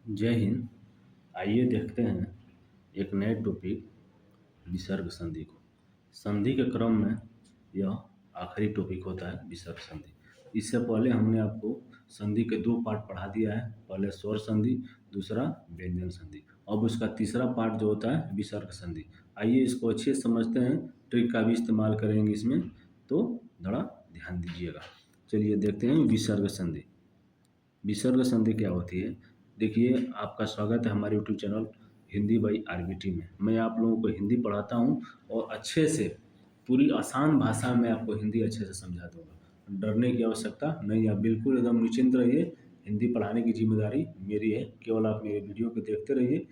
जय हिंद। आइए देखते हैं एक नए टॉपिक विसर्ग संधि को। संधि के क्रम में यह आखिरी टॉपिक होता है विसर्ग संधि। इससे पहले हमने आपको संधि के दो पार्ट पढ़ा दिया है, पहले स्वर संधि, दूसरा व्यंजन संधि। अब उसका तीसरा पार्ट जो होता है विसर्ग संधि। आइए इसको अच्छे से समझते हैं, ट्रिक का भी इस्तेमाल करेंगे इसमें, तो थोड़ा ध्यान दीजिएगा। चलिए देखते हैं विसर्ग संधि। विसर्ग संधि क्या होती है? देखिए, आपका स्वागत है हमारे YouTube channel Hindi by RBT में। मैं आप लोगों को हिंदी पढ़ाता हूँ और अच्छे से पूरी आसान भाषा में आपको हिंदी अच्छे से समझा दूंगा। डरने की आवश्यकता नहीं, आप बिल्कुल एकदम निश्चिंत रहिए। हिंदी पढ़ाने की जिम्मेदारी मेरी है, केवल आप मेरे वीडियो को देखते रहिए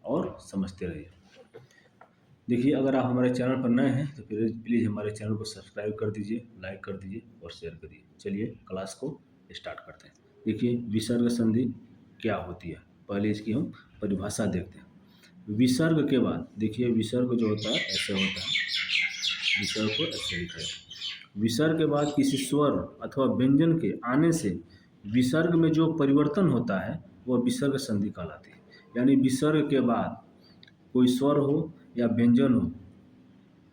और समझते रहिए। देखिए, अगर आप हमारे चैनल पर नए हैं तो फिर प्लीज़ हमारे चैनल को सब्सक्राइब कर दीजिए, लाइक कर दीजिए और शेयर करिए। चलिए क्लास को स्टार्ट करते हैं। देखिए, विसर्ग संधि क्या होती है, पहले इसकी हम परिभाषा देखते हैं। विसर्ग के बाद देखिए, विसर्ग जो होता है ऐसे होता है, विसर्ग को ऐसे लिखा है। विसर्ग के बाद किसी स्वर अथवा व्यंजन के आने से विसर्ग में जो परिवर्तन होता है वह विसर्ग संधि कहलाती है। यानी विसर्ग के बाद कोई स्वर हो या व्यंजन हो,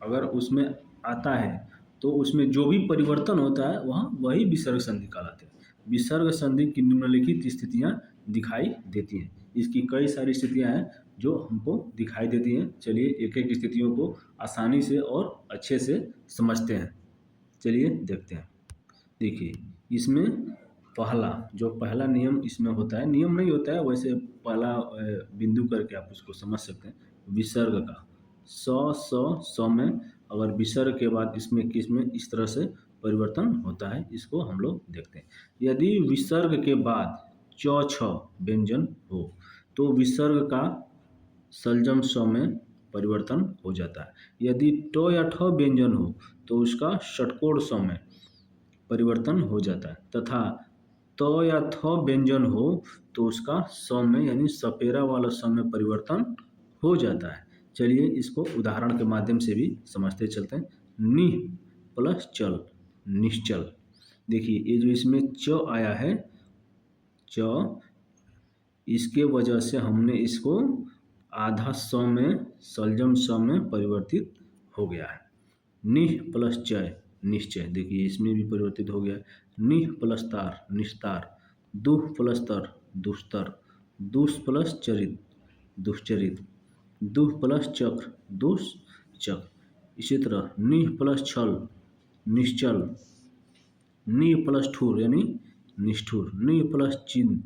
अगर उसमें आता है तो उसमें जो भी परिवर्तन होता है वह वही विसर्ग संधि कहलाते हैं। विसर्ग संधि की निम्नलिखित स्थितियां दिखाई देती हैं। इसकी कई सारी स्थितियां हैं जो हमको दिखाई देती हैं। चलिए एक एक स्थितियों को आसानी से और अच्छे से समझते हैं। चलिए देखते हैं। देखिए, इसमें पहला नियम इसमें होता है, नियम नहीं होता है वैसे, पहला बिंदु करके आप उसको समझ सकते हैं। विसर्ग का स में अगर विसर्ग के बाद इसमें किसमें इस तरह से परिवर्तन होता है, इसको हम लोग देखते हैं। यदि विसर्ग के बाद च छ व्यंजन हो तो विसर्ग का सलजम स में परिवर्तन हो जाता है। यदि ट या ठ व्यंजन हो तो उसका षटकोण स में परिवर्तन हो जाता है, तथा त या थ व्यंजन हो तो उसका स में यानी सपेरा वाला स में परिवर्तन हो जाता है। चलिए इसको उदाहरण के माध्यम से भी समझते चलते हैं। निह प्लस चल, निश्चल। देखिए, ये जो इसमें च आया है, च, इसके वजह से हमने इसको आधा स में सलजम स में परिवर्तित हो गया है। निह प्लस चय, निश्चय। देखिए इसमें भी परिवर्तित हो गया। निह प्लस तार, निस्तार। दुह प्लस तर, दुस्तर। दुस प्लस चरित, दुश्चरित। दुह प्लस चक्र, दुश्चक्र। इसी तरह निह प्लस छल, निश्चल। निह प्लस ठुर यानी निष्ठुर। निह प्लस चिंत,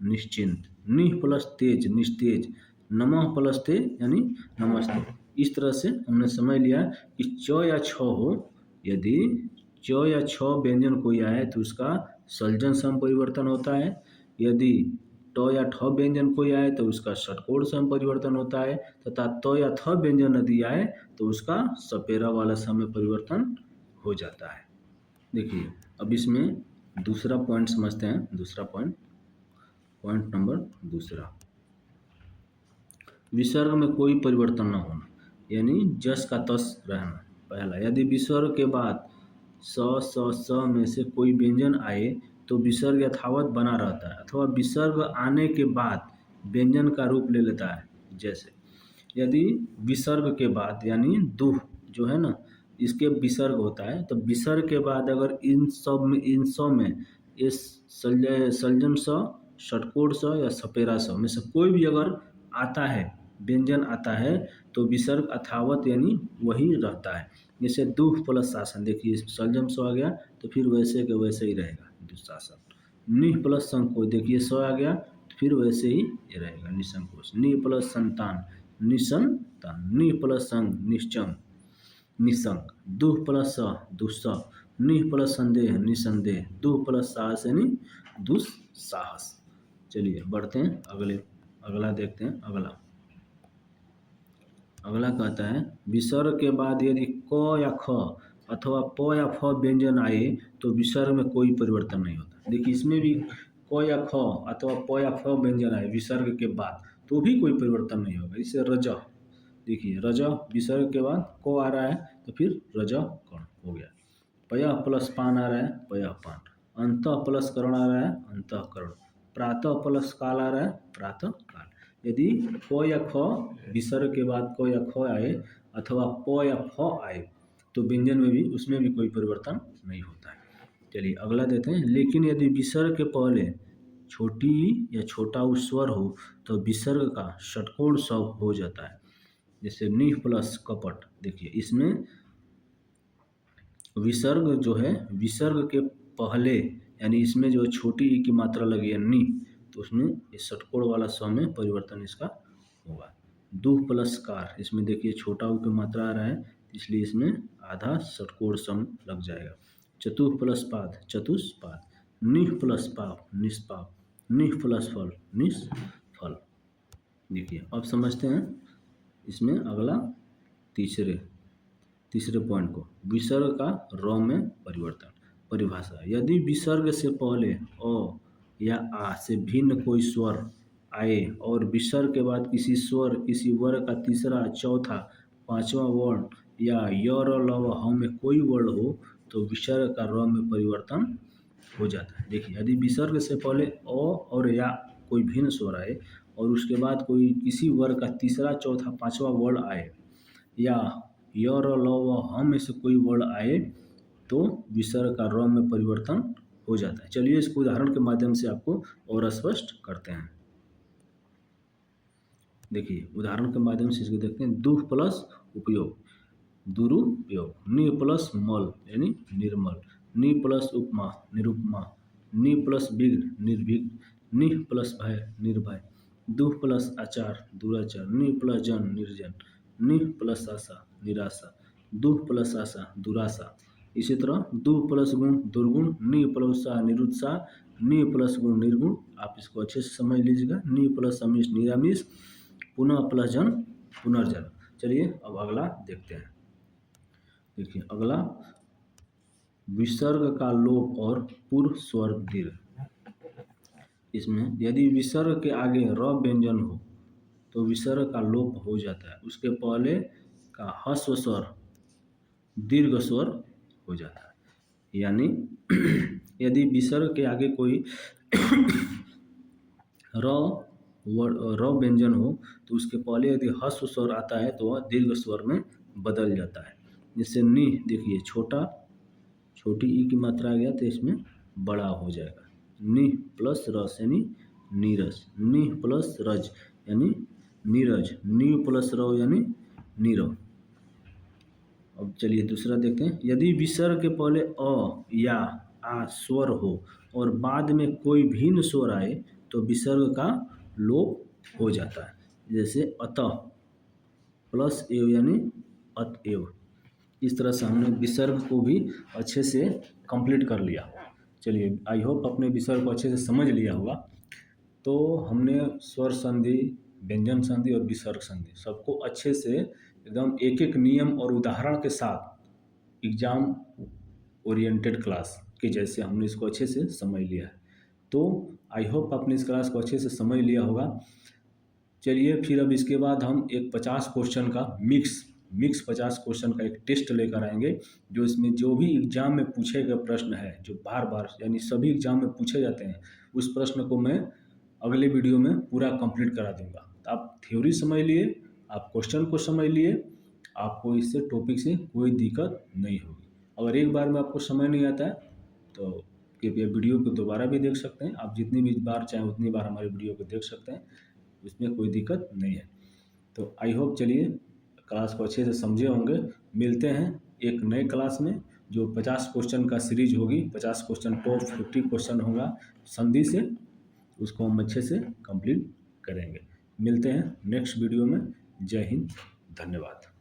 निश्चिंत। निह प्लस तेज, निस्तेज। नमः प्लस ते यानी नमस्ते। इस तरह से हमने समझ लिया कि च या छ हो, यदि च या छ व्यंजन कोई आए तो उसका सलजन सम परिवर्तन होता है। यदि ट या ठ व्यंजन कोई आए तो उसका षटकोण सम परिवर्तन होता है, तथा त या थ व्यंजन यदि आए तो उसका सपेरा वाला सम में परिवर्तन हो जाता है। देखिए, अब इसमें दूसरा पॉइंट समझते हैं। दूसरा पॉइंट नंबर दूसरा, विसर्ग में कोई परिवर्तन न होना, यानी जस का तस रहना। पहला, यदि विसर्ग के बाद स में से कोई व्यंजन आए तो विसर्ग यथावत बना रहता है, अथवा विसर्ग आने के बाद व्यंजन का रूप ले लेता है। जैसे यदि विसर्ग के बाद यानी दुह जो है ना, इसके विसर्ग होता है, तो विसर्ग के बाद अगर इन सब में इस सलजम स, षटकोण स या सपेरा स में से कोई भी अगर आता है, व्यंजन आता है, तो विसर्ग अथावत यानी वही रहता है। जैसे दुह प्लस शासन, देखिए सलजम स आ गया तो फिर वैसे के वैसे ही रहेगा दुशासन। निह प्लस संकोच, देखिए स आ गया तो फिर वैसे ही ये रहेगा निसंकोच। निह प्लस संतान, निसंतान। निह प्लस संग, निश्चंग, निसंग। दुह प्लस स, दुस्सह। निह प्लस संदेह, निसंदेह। दुह प्लस साहस यानी दुस्साहस। चलिए बढ़ते हैं अगला देखते हैं। अगला कहता है, विसर्ग के बाद यदि क या ख अथवा प या फ व्यंजन आए तो विसर्ग में कोई परिवर्तन नहीं होता। देखिए इसमें भी क या ख अथवा प या फ व्यंजन आए विसर्ग के बाद तो भी कोई परिवर्तन नहीं होगा। इसे रज, देखिए रज विसर्ग के बाद क आ रहा है तो फिर रज कर्ण हो गया। पय प्लस पान आ रहा है, पय पान। अंतः प्लस करण आ रहा है, अंतःकरण। प्रातः प्लस काल आ रहा है, प्रातः काल। यदि क या ख विसर्ग के बाद क या ख आए अथवा प या फ आए तो व्यंजन में भी उसमें भी कोई परिवर्तन नहीं होता है। चलिए अगला देते हैं। लेकिन यदि विसर्ग के पहले छोटी या छोटा स्वर हो तो विसर्ग का षटकोण शब्द हो जाता है। जैसे नि प्लस कपट, देखिए इसमें विसर्ग जो है, विसर्ग के पहले यानी इसमें जो छोटी ई की मात्रा लगी है नि, तो उसमें इस षटकोण वाला स्व में परिवर्तन इसका होगा। दुह प्लस कार, इसमें देखिए छोटा ऊ की मात्रा आ रहा है इसलिए इसमें आधा षटकोण सम लग जाएगा। चतुः प्लस पाद, चतुष्पाद। निह प्लस पाप, निष्पाप। निह प्लस फल, निष्फल। देखिए अब समझते हैं इसमें अगला तीसरे पॉइंट को, विसर्ग का र में परिवर्तन। परिभाषा, यदि विसर्ग से पहले अ या आ से भिन्न कोई स्वर आए और विसर्ग के बाद किसी स्वर, किसी वर्ग का तीसरा, चौथा, पांचवा वर्ण या य र ल व ह में कोई वर्ण हो तो विसर्ग का र में परिवर्तन हो जाता है। देखिए यदि विसर्ग से पहले अ और या कोई भिन्न स्वर आए और उसके बाद कोई किसी वर्ग का तीसरा, चौथा, पांचवा वर्ण आए या य र ल व ह में से कोई वर्ण आए तो विसर्ग का र में परिवर्तन हो जाता है। चलिए इसको उदाहरण के माध्यम से आपको और स्पष्ट करते हैं। देखिए उदाहरण के माध्यम से इसको देखते हैं। दुह प्लस उपयोग, दुरुपयोग। नि प्लस मल यानी निर्मल। नि प्लस उपमा, निरुपमा। नि प्लस विघ्न, निर्विघ्न। निह प्लस भय, निर्भय। दुह प्लस आचार, दुराचार। नि प्लस जन, निर्जन। निह प्लस आशा, निराशा। दुह प्लस आशा, दुराशा। इसी तरह दुह प्लस गुण, दुर्गुण। नि प्लस उत्साह, निरुत्साह। नि प्लस गुण, निर्गुण। आप इसको अच्छे से समझ लीजिएगा। नि प्लस अमीष, निरामिष। पुनः प्लस जन, पुनर्जन। चलिए अब अगला देखते हैं। देखिए अगला, विसर्ग का लोप और पूर्व स्वर दीर्घ। इसमें यदि विसर्ग के आगे र व्यंजन हो तो विसर्ग का लोप हो जाता है, उसके पहले का ह्रस्व स्वर दीर्घ स्वर हो जाता है। यानी यदि विसर्ग के आगे कोई र व्यंजन हो तो उसके पहले यदि ह्रस्व स्वर आता है तो वह दीर्घ स्वर में बदल जाता है। जैसे नि, देखिए छोटी ई की मात्रा आ गया तो इसमें बड़ा हो जाएगा। नि प्लस रस यानी नीरस। नि प्लस रज यानी नीरज। नि प्लस रव यानी नीरव। अब चलिए दूसरा देखते हैं। यदि विसर्ग के पहले अ या आ स्वर हो और बाद में कोई भिन्न स्वर आए तो विसर्ग का लोप हो जाता है। जैसे अतः प्लस एव यानी अतएव। इस तरह से हमने विसर्ग को भी अच्छे से कंप्लीट कर लिया। चलिए आई होप अपने विसर्ग को अच्छे से समझ लिया होगा। तो हमने स्वर संधि, व्यंजन संधि और विसर्ग संधि सबको अच्छे से एकदम एक एक नियम और उदाहरण के साथ एग्जाम ओरिएंटेड क्लास के जैसे हमने इसको अच्छे से समझ लिया है। तो आई होप आपने इस क्लास को अच्छे से समझ लिया होगा। चलिए फिर अब इसके बाद हम एक 50 क्वेश्चन का मिक्स 50 क्वेश्चन का एक टेस्ट लेकर आएंगे, जो इसमें जो भी एग्जाम में पूछे गए प्रश्न है, जो बार बार यानी सभी एग्जाम में पूछे जाते हैं, उस प्रश्न को मैं अगले वीडियो में पूरा कंप्लीट करा दूंगा। तो आप थ्योरी समझ लिए, आप क्वेश्चन को समझ लिए, आपको इससे टॉपिक से कोई दिक्कत नहीं होगी। अगर एक बार में आपको समझ नहीं आता है तो कृपया वीडियो को दोबारा भी देख सकते हैं। आप जितनी भी बार चाहें उतनी बार हमारे वीडियो को देख सकते हैं, इसमें कोई दिक्कत नहीं है। तो आई होप चलिए क्लास को अच्छे से समझे होंगे। मिलते हैं एक नए क्लास में जो 50 क्वेश्चन का सीरीज होगी। 50 क्वेश्चन टॉप 50 क्वेश्चन होगा संधि से, उसको हम अच्छे से कंप्लीट करेंगे। मिलते हैं नेक्स्ट वीडियो में। जय हिंद, धन्यवाद।